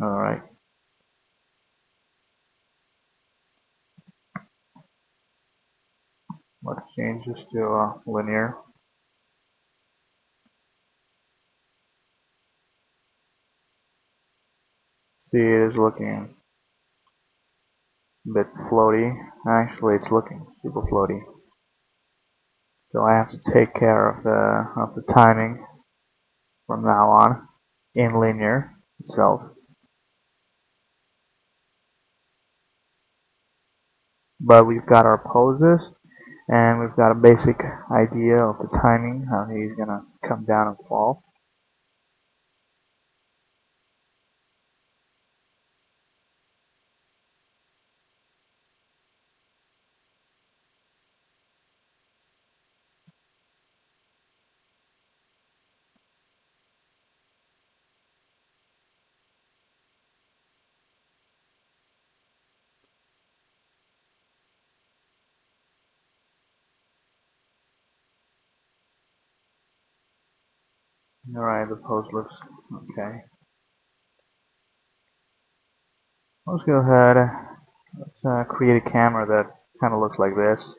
Alright. Let's change this to linear. See, it is looking a bit floaty. Actually, it's looking super floaty. So I have to take care of the timing from now on in linear itself. But we've got our poses, and we've got a basic idea of the timing, how he's gonna come down and fall. Alright, the pose looks okay. Let's go ahead. Let's create a camera that kind of looks like this.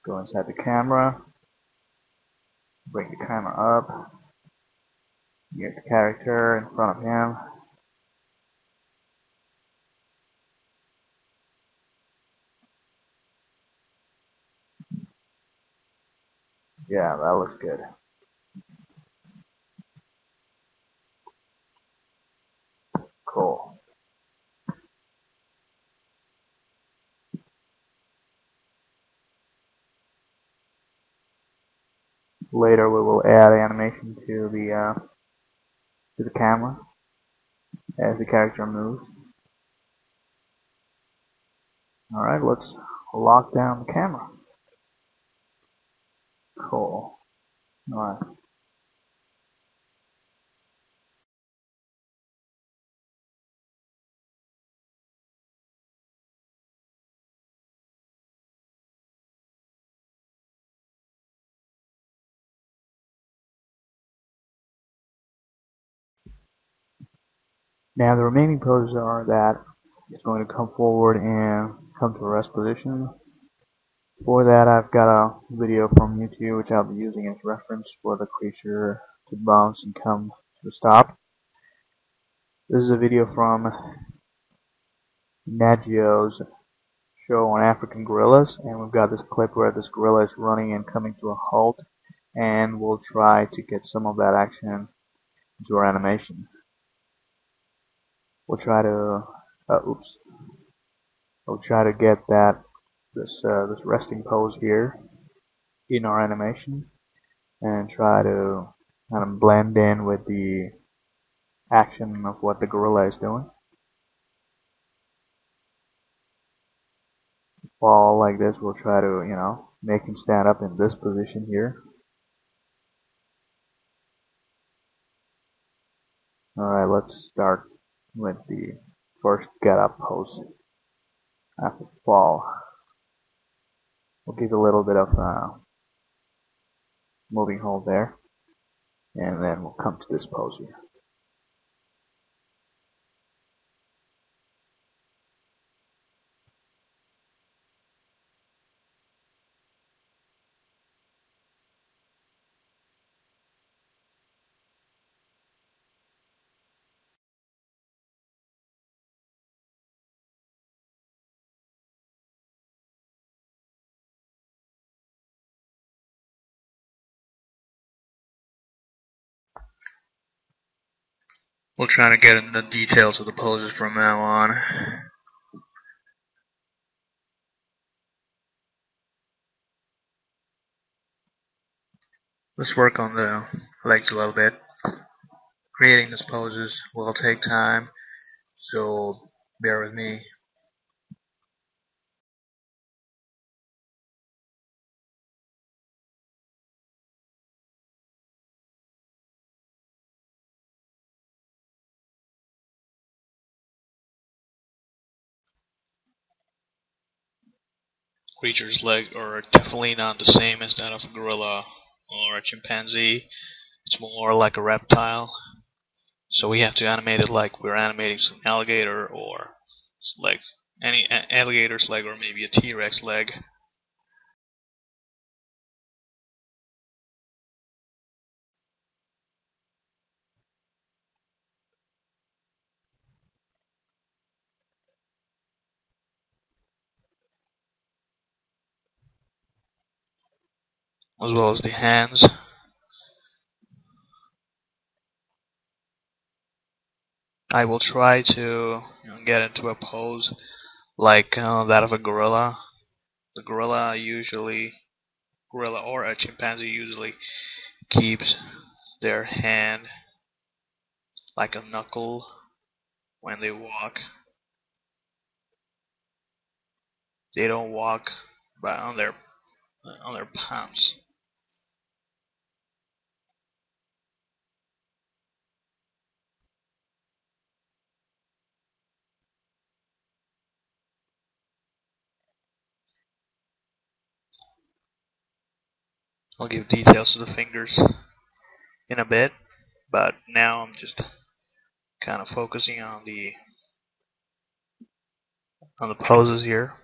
Go inside the camera, bring the camera up, get the character in front of him. Yeah, that looks good. Cool. Later we will add animation to the camera as the character moves. Alright, let's lock down the camera. Cool. Alright. Now the remaining poses are that it's going to come forward and come to a rest position. For that, I've got a video from YouTube which I'll be using as reference for the creature to bounce and come to a stop. This is a video from Nat Geo's show on African gorillas, and we've got this clip where this gorilla is running and coming to a halt, and we'll try to get some of that action into our animation. We'll try to we'll try to get this resting pose here in our animation, and try to kind of blend in with the action of what the gorilla is doing. Fall like this, we'll try to, make him stand up in this position here. Alright, let's start with the first get up pose after fall. We'll give a little bit of moving hold there, and then we'll come to this pose here. We'll try to get in the details of the poses from now on. Let's work on the legs a little bit. Creating these poses will take time, so bear with me. Creature's legs are definitely not the same as that of a gorilla or a chimpanzee, It's more like a reptile, so we have to animate it like we're animating some alligator or like any alligator's leg or maybe a T-Rex leg. As well as the hands. I will try to get into a pose like that of a gorilla. The gorilla or a chimpanzee usually keeps their hand like a knuckle when they walk. They don't walk but on their palms. I'll give details to the fingers in a bit, but now I'm just kind of focusing on the poses here.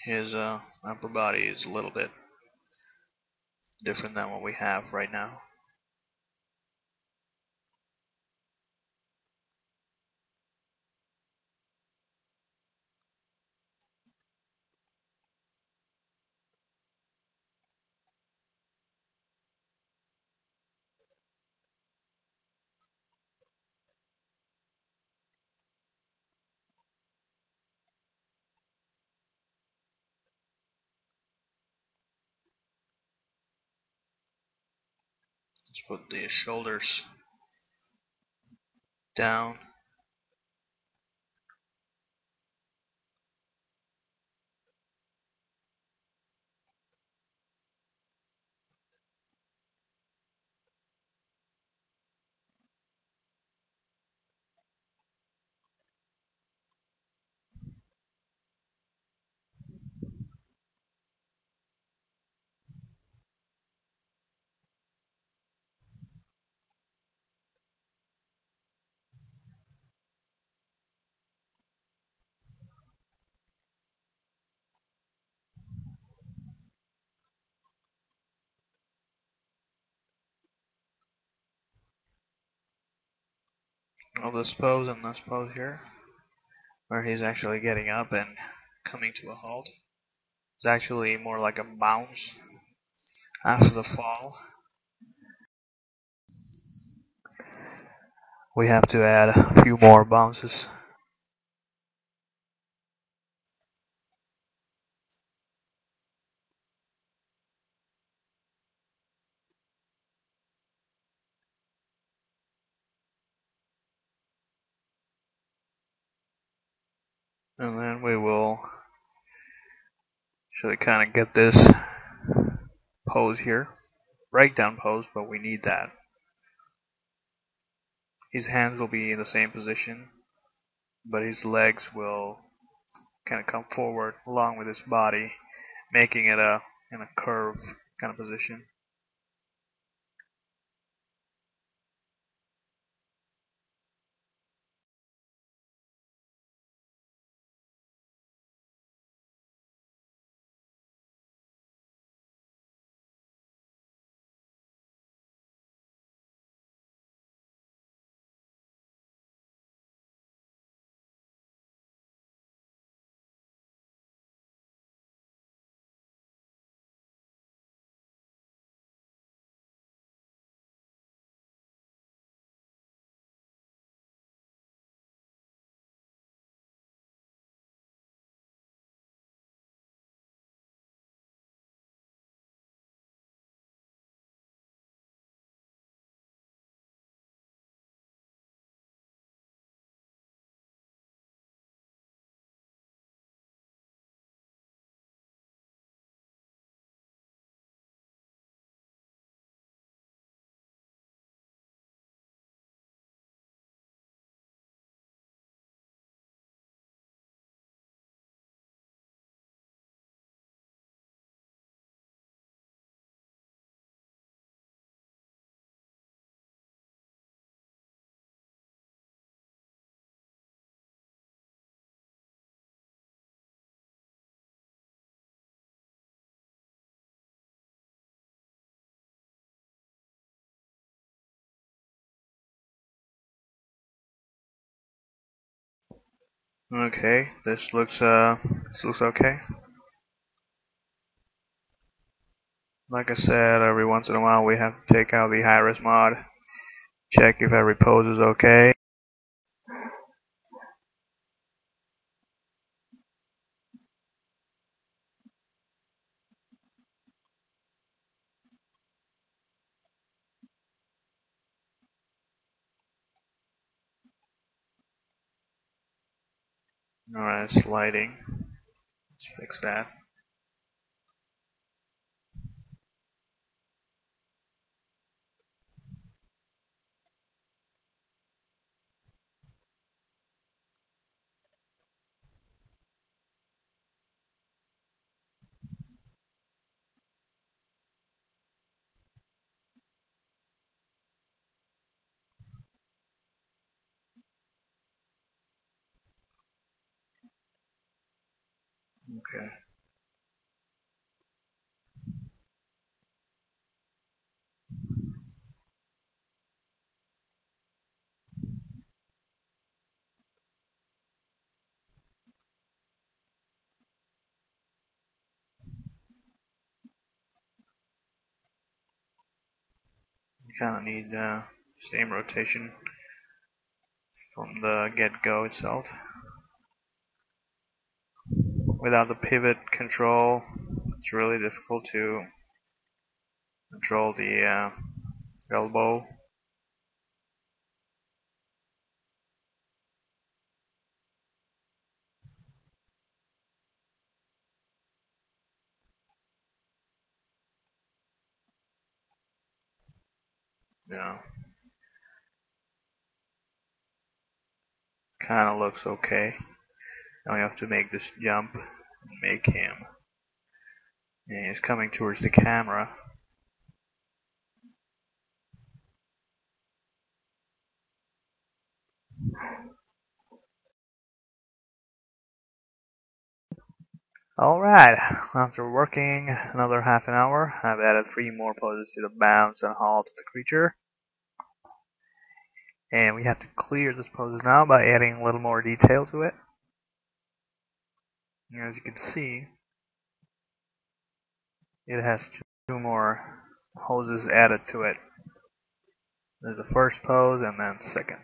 His upper body is a little bit different than what we have right now. Let's put the shoulders down. Of this pose and this pose here, where he's actually getting up and coming to a halt. It's actually more like a bounce after the fall. We have to add a few more bounces. And then we will actually kind of get this pose here. Breakdown pose, but we need that. His hands will be in the same position, but his legs will kind of come forward along with his body, making it in a curve kind of position. Okay, this looks okay. Like I said, every once in a while we have to take out the high-res mod, check if every pose is okay. Alright, sliding. Let's fix that. Okay. You kind of need same rotation from the get-go itself. Without the pivot control, it's really difficult to control the elbow. You know, kind of looks okay. Now we have to make this jump and make him. And he's coming towards the camera. Alright, after working another half an hour, I've added 3 more poses to the bounce and halt of the creature. And we have to clear this poses now by adding a little more detail to it. And as you can see, it has 2 more poses added to it. There's the first pose and then second.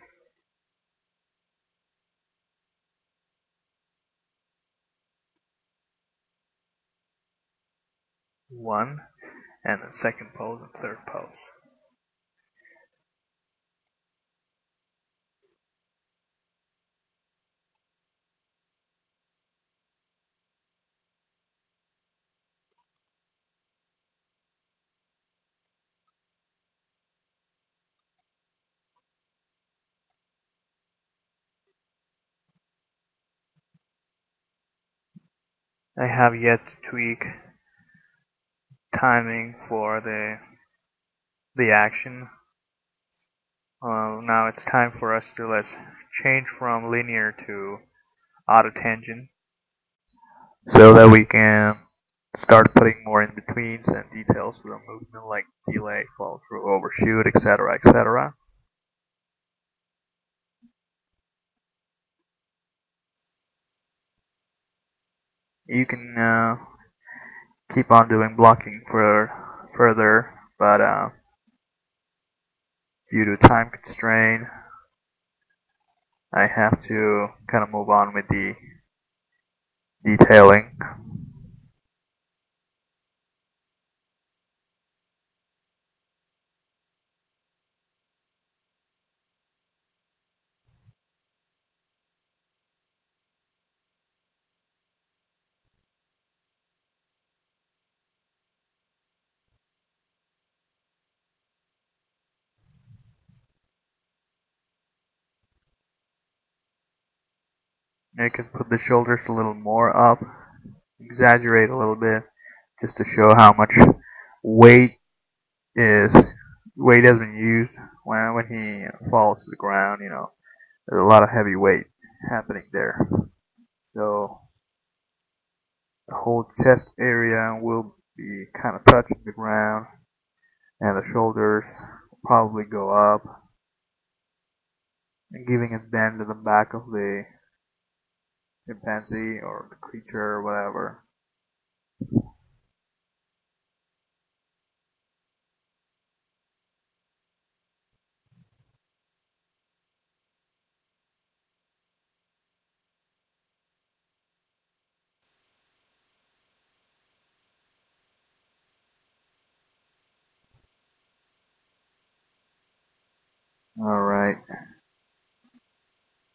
One, and then second pose and third pose. I have yet to tweak timing for the action. Now it's time for us to let's change from linear to auto tangent so that we can start putting more in betweens and details to the movement like delay, fall through, overshoot, etc., etc. You can keep on doing blocking for further, but due to time constraint, I have to kind of move on with the detailing. I can put the shoulders a little more up, exaggerate a little bit, just to show how much weight is weight has been used when he falls to the ground. You know, there's a lot of heavy weight happening there. So the whole chest area will be kind of touching the ground, and the shoulders will probably go up, and giving a bend to the back of the chimpanzee or the creature or whatever. Alright.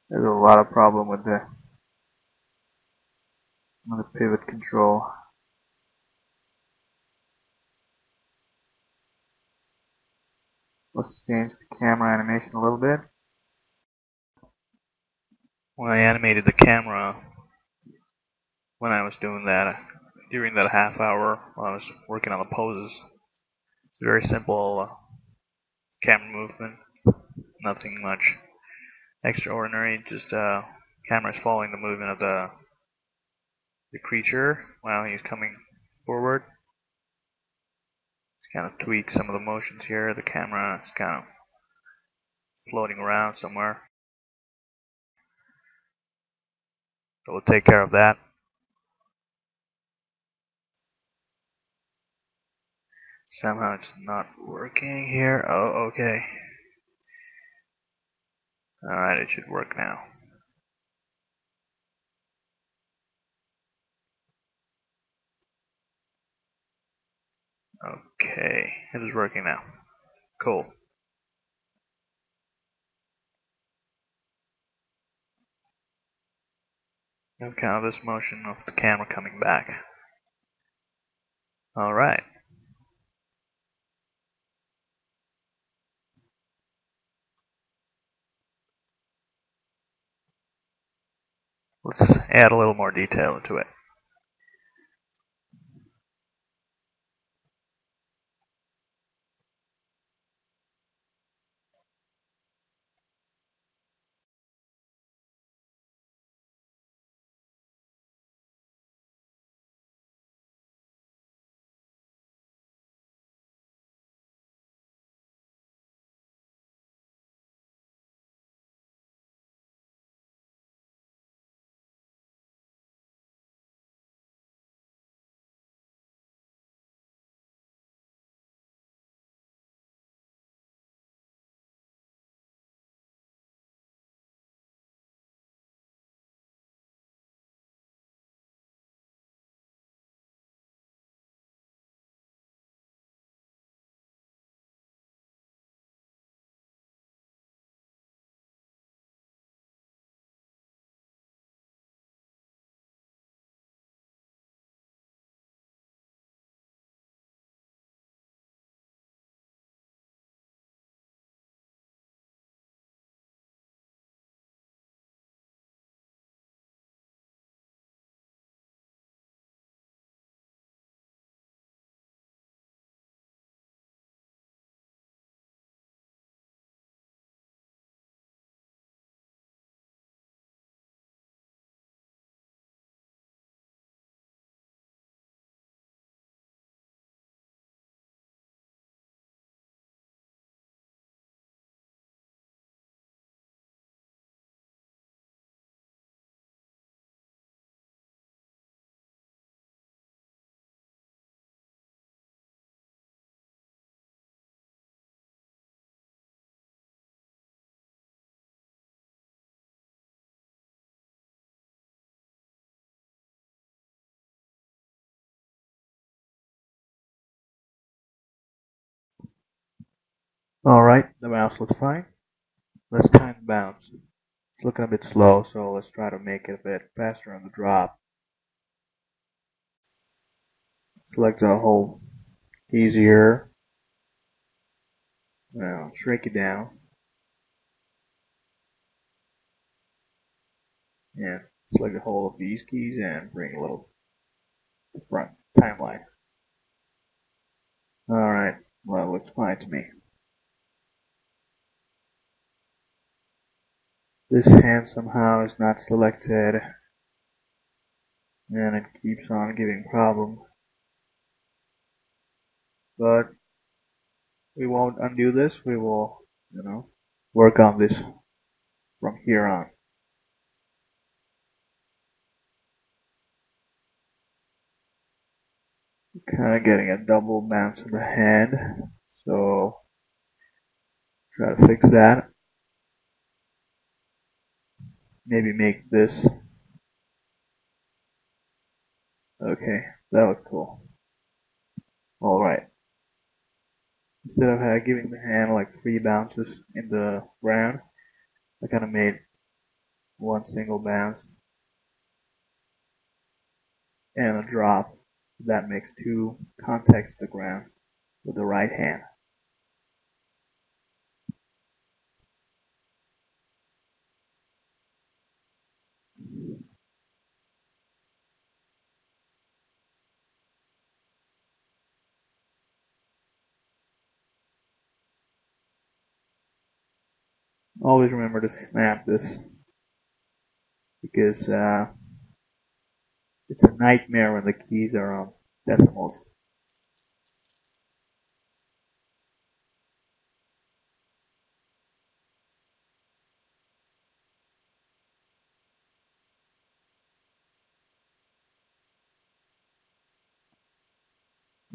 There's a lot of problem with the pivot control. Let's change the camera animation a little bit. When I animated the camera, when I was doing that, during that half hour while I was working on the poses, it's a very simple camera movement, nothing much extraordinary, just camera is following the movement of the creature while he's coming forward. Just kind of tweak some of the motions here. The camera is kind of floating around somewhere. So we'll take care of that. Somehow it's not working here. Oh, okay. Alright, it should work now. Okay, it is working now. Cool. Now count this motion of the camera coming back. Alright. Let's add a little more detail into it. Alright, the mouse looks fine. Let's time the bounce. It's looking a bit slow, so let's try to make it a bit faster on the drop. Select the hole easier. Now shrink it down. And select the whole of these keys and bring a little front timeline. Alright, well, it looks fine to me. This hand somehow is not selected, and it keeps on giving problems. But we won't undo this, we will, work on this from here on. kind of getting a double bounce in the hand, so try to fix that. Maybe make this. Okay, that looks cool. Alright. Instead of giving the hand like 3 bounces in the ground, I kind of made one single bounce and a drop. That makes 2 contacts to the ground with the right hand. Always remember to snap this, because it's a nightmare when the keys are on decimals.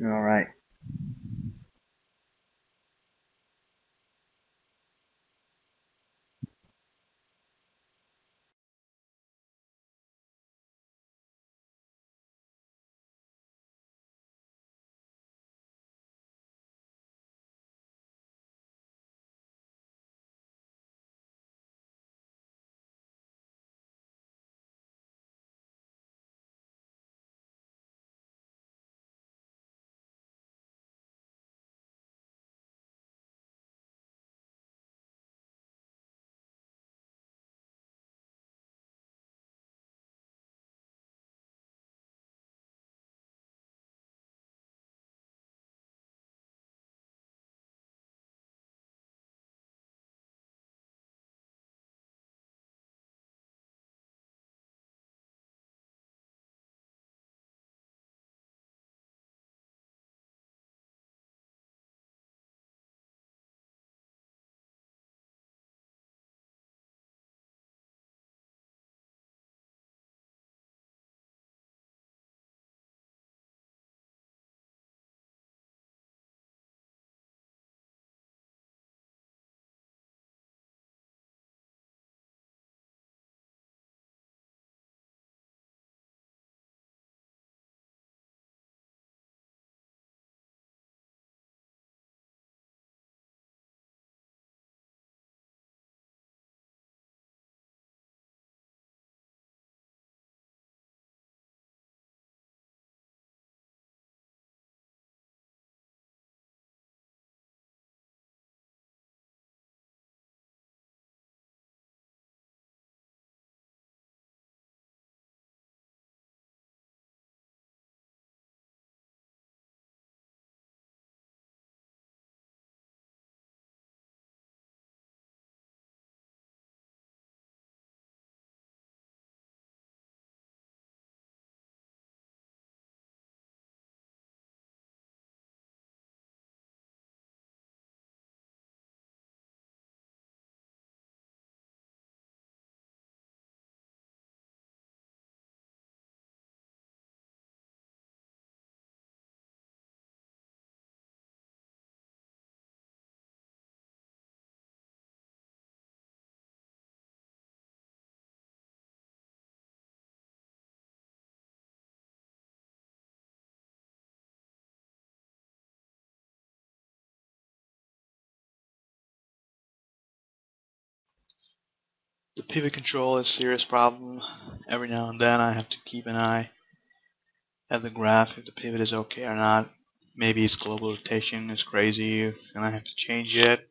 Alright. The pivot control is a serious problem. Every now and then I have to keep an eye at the graph if the pivot is okay or not. Maybe its global rotation is crazy and I have to change it.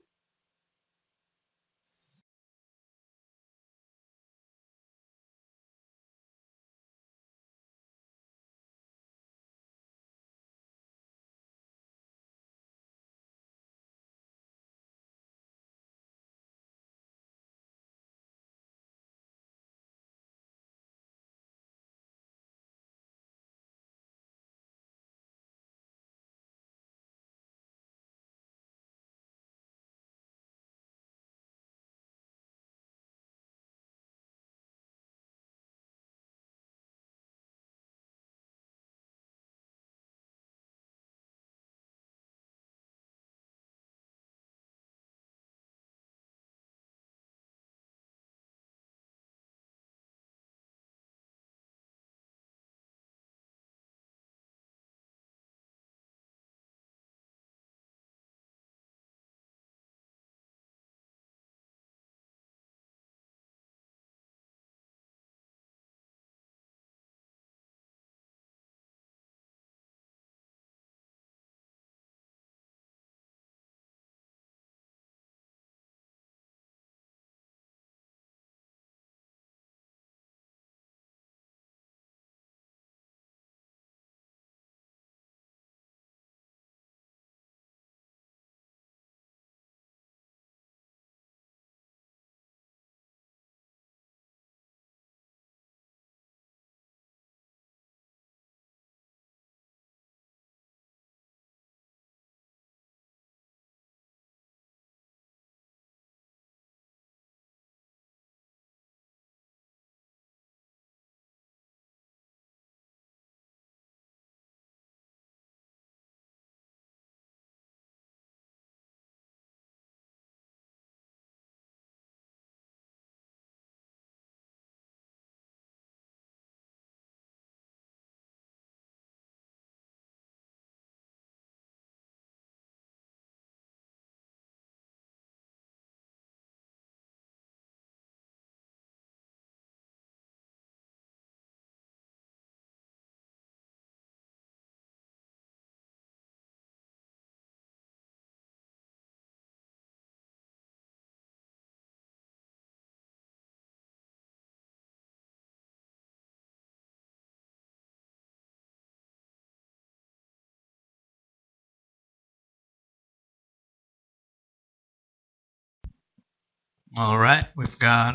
Alright, we've got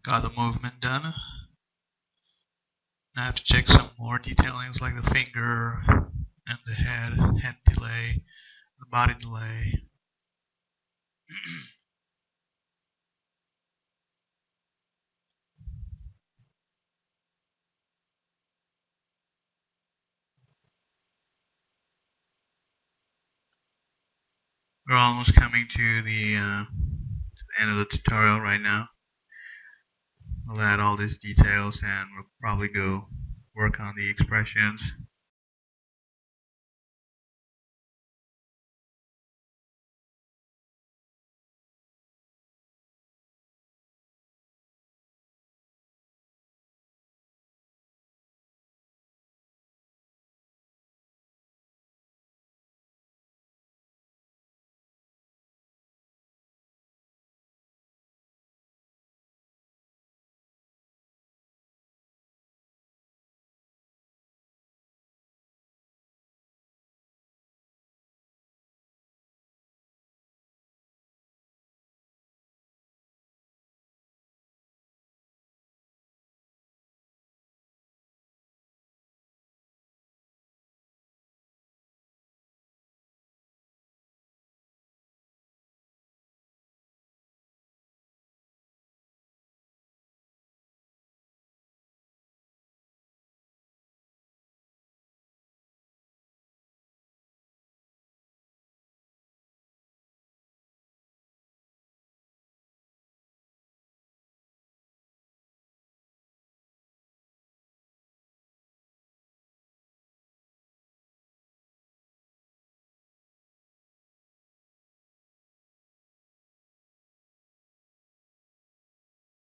the movement done. Now I have to check some more detailings like the finger and the head delay, the body delay. We're almost coming to the end of the tutorial right now. We'll add all these details and we'll probably go work on the expressions.